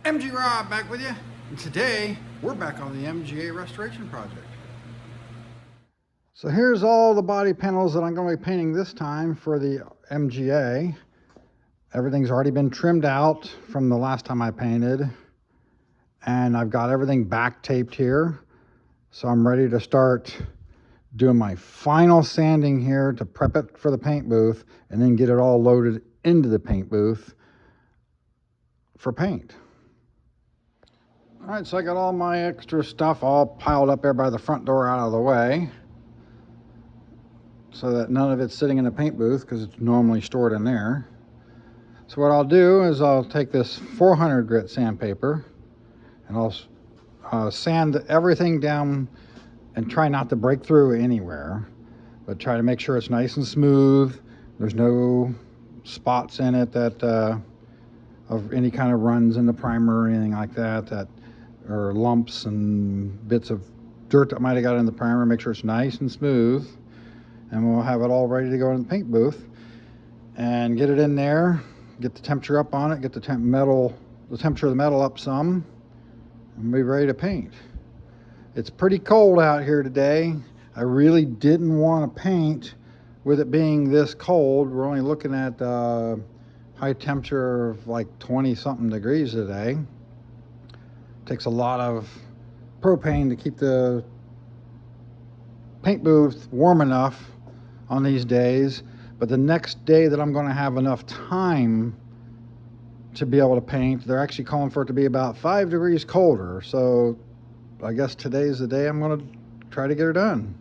MG Rob back with you, and today we're back on the MGA restoration project. So here's all the body panels that I'm going to be painting this time for the MGA. Everything's already been trimmed out from the last time I painted, and I've got everything back taped here. So I'm ready to start doing my final sanding here to prep it for the paint booth and then get it all loaded into the paint booth for paint. All right, so I got all my extra stuff all piled up there by the front door out of the way so that none of it's sitting in the paint booth because it's normally stored in there. So what I'll do is I'll take this 400 grit sandpaper and I'll sand everything down and try not to break through anywhere, but try to make sure it's nice and smooth. There's no spots in it that of any kind of runs in the primer or anything like that, or lumps and bits of dirt that might have got in the primer. Make sure it's nice and smooth, and we'll have it all ready to go in the paint booth and get it in there, get the temperature up on it, get the temperature of the metal up some, and be ready to paint. It's pretty cold out here today. I really didn't want to paint with it being this cold. We're only looking at high temperature of like 20 something degrees today. Takes a lot of propane to keep the paint booth warm enough on these days, but the next day that I'm going to have enough time to be able to paint, they're actually calling for it to be about 5 degrees colder. So I guess today's the day I'm going to try to get her done.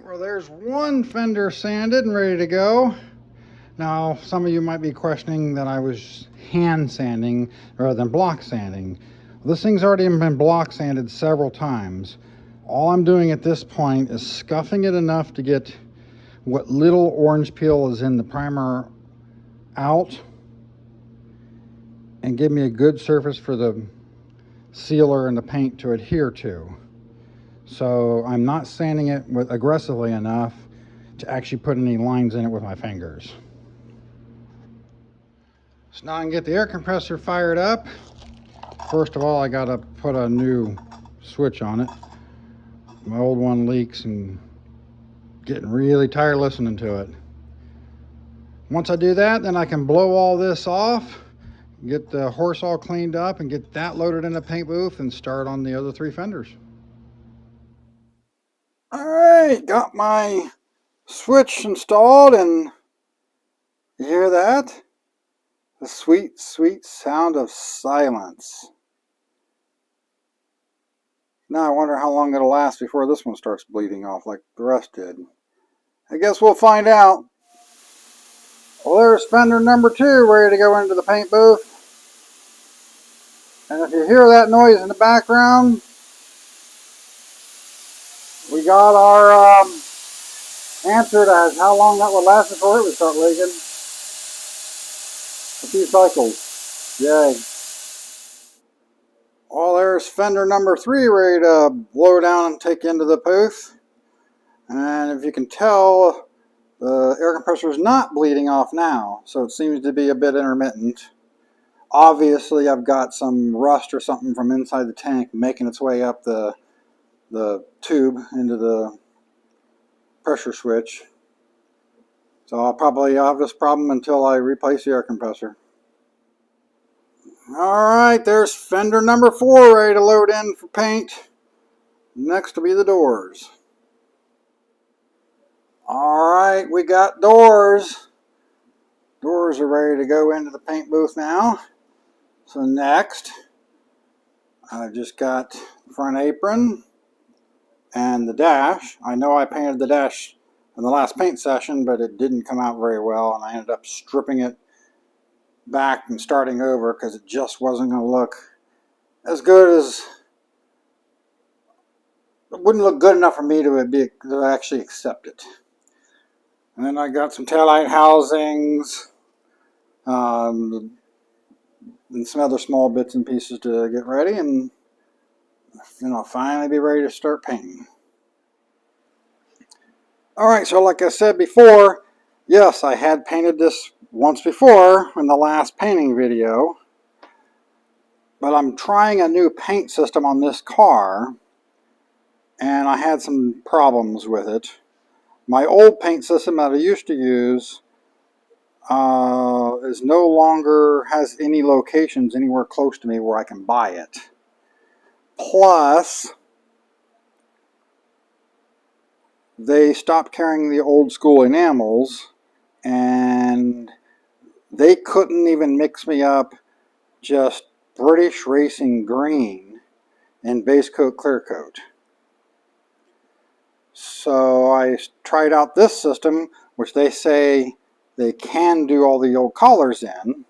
Well, there's one fender sanded and ready to go. Now, some of you might be questioning that I was hand sanding rather than block sanding. Well, this thing's already been block sanded several times. All I'm doing at this point is scuffing it enough to get what little orange peel is in the primer out and give me a good surface for the sealer and the paint to adhere to. So I'm not sanding it aggressively enough to actually put any lines in it with my fingers. So now I can get the air compressor fired up. First of all, I gotta put a new switch on it. My old one leaks and getting really tired listening to it. Once I do that, then I can blow all this off, get the horse all cleaned up and get that loaded in the paint booth and start on the other 3 fenders. All right, got my switch installed, and you hear that? The sweet, sweet sound of silence. Now I wonder how long it'll last before this one starts bleeding off like the rest did. I guess we'll find out. Well, there's fender number 2 ready to go into the paint booth. And if you hear that noise in the background, we got our answer to how long that would last before it would start leaking. A few cycles. Yay. Well, there's fender number 3 ready to blow down and take into the booth. And if you can tell, the air compressor is not bleeding off now, so it seems to be a bit intermittent. Obviously, I've got some rust or something from inside the tank making its way up the tube into the pressure switch. So I'll probably have this problem until I replace the air compressor. Alright, there's fender number 4 ready to load in for paint. Next will be the doors. Alright, we got doors. Doors are ready to go into the paint booth now. So next, I just got the front apron and the dash. I know I painted the dash in the last paint session, but it didn't come out very well, and I ended up stripping it back and starting over because it just wasn't going to look as good as, it wouldn't look good enough for me to actually accept it. And then I got some taillight housings, and some other small bits and pieces to get ready, and finally be ready to start painting. Alright, so like I said before, yes, I had painted this once before in the last painting video, but I'm trying a new paint system on this car, and I had some problems with it. My old paint system that I used to use is no longer has any locations anywhere close to me where I can buy it. Plus, they stopped carrying the old school enamels, and they couldn't even mix me up just British Racing Green and base coat clear coat. So I tried out this system, which they say they can do all the old colors in,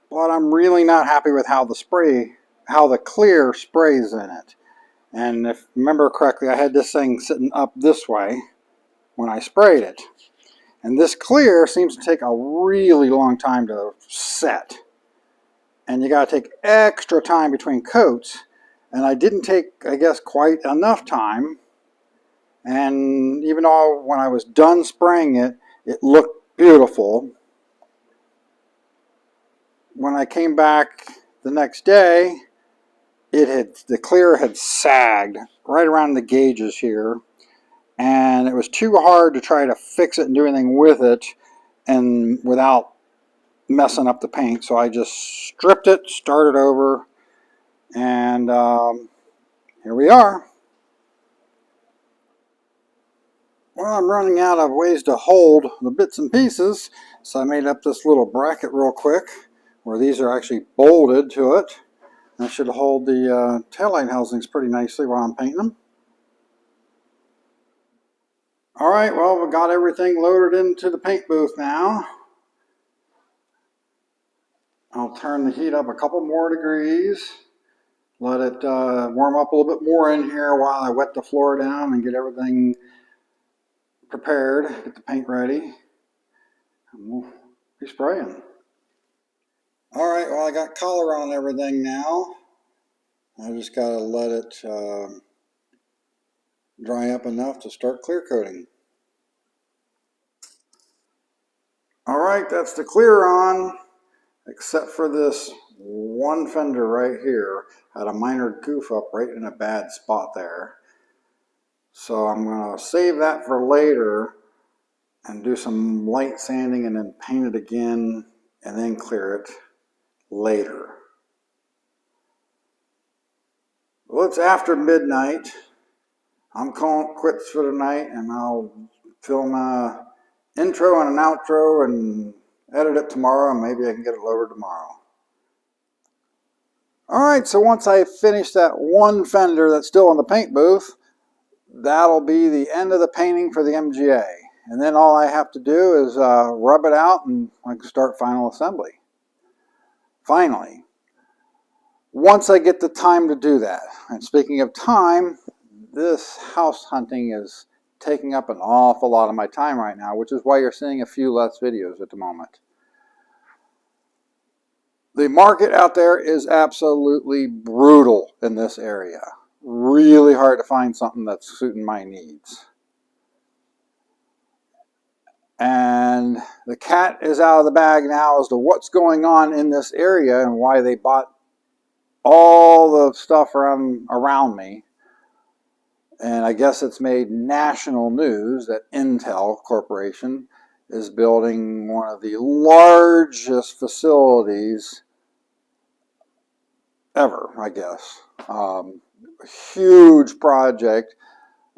but I'm really not happy with how the clear sprays in it. And if you remember correctly, I had this thing sitting up this way when I sprayed it. And this clear seems to take a really long time to set. And you got to take extra time between coats. And I didn't take, I guess, quite enough time. And even though when I was done spraying it, it looked beautiful. When I came back the next day, the clear had sagged right around the gauges here, and it was too hard to try to fix it and do anything with it and without messing up the paint. So I just stripped it, started over, and here we are. Well, I'm running out of ways to hold the bits and pieces, so I made up this little bracket real quick where these are actually bolted to it. That should hold the taillight housings pretty nicely while I'm painting them. Alright, well, we've got everything loaded into the paint booth now. I'll turn the heat up a couple more degrees. Let it warm up a little bit more in here while I wet the floor down and get everything prepared, get the paint ready. And we'll be spraying. Alright, well, I got color on everything now. I just got to let it dry up enough to start clear coating. Alright, that's the clear on, except for this one fender right here. Had a minor goof up right in a bad spot there. So I'm going to save that for later and do some light sanding and then paint it again and then clear it later. Well, it's after midnight. I'm calling it quits for the night, and I'll film an intro and an outro and edit it tomorrow, and maybe I can get it lowered tomorrow. Alright, so once I finish that one fender that's still in the paint booth, that'll be the end of the painting for the MGA. And then all I have to do is rub it out and I can start final assembly. Finally. Once I get the time to do that. And speaking of time, this house hunting is taking up an awful lot of my time right now, which is why you're seeing a few less videos at the moment. The market out there is absolutely brutal in this area. Really hard to find something that's suiting my needs. And the cat is out of the bag now as to what's going on in this area and why they bought all the stuff around me. And I guess it's made national news that Intel Corporation is building one of the largest facilities ever, I guess. A huge project,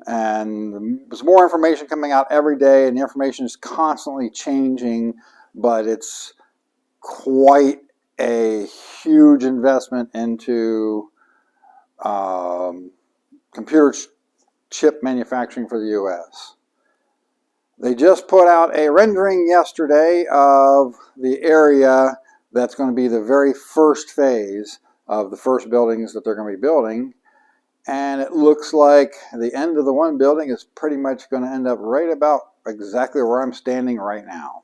and there's more information coming out every day, and the information is constantly changing, but it's quite a huge investment into computer chip manufacturing for the U.S. They just put out a rendering yesterday of the area that's going to be the very first phase of the first buildings that they're going to be building. And it looks like the end of the one building is pretty much going to end up right about exactly where I'm standing right now.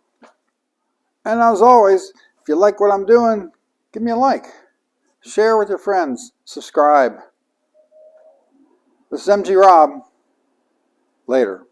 And as always, if you like what I'm doing, give me a like. Share with your friends. Subscribe. This is MG Rob. Later.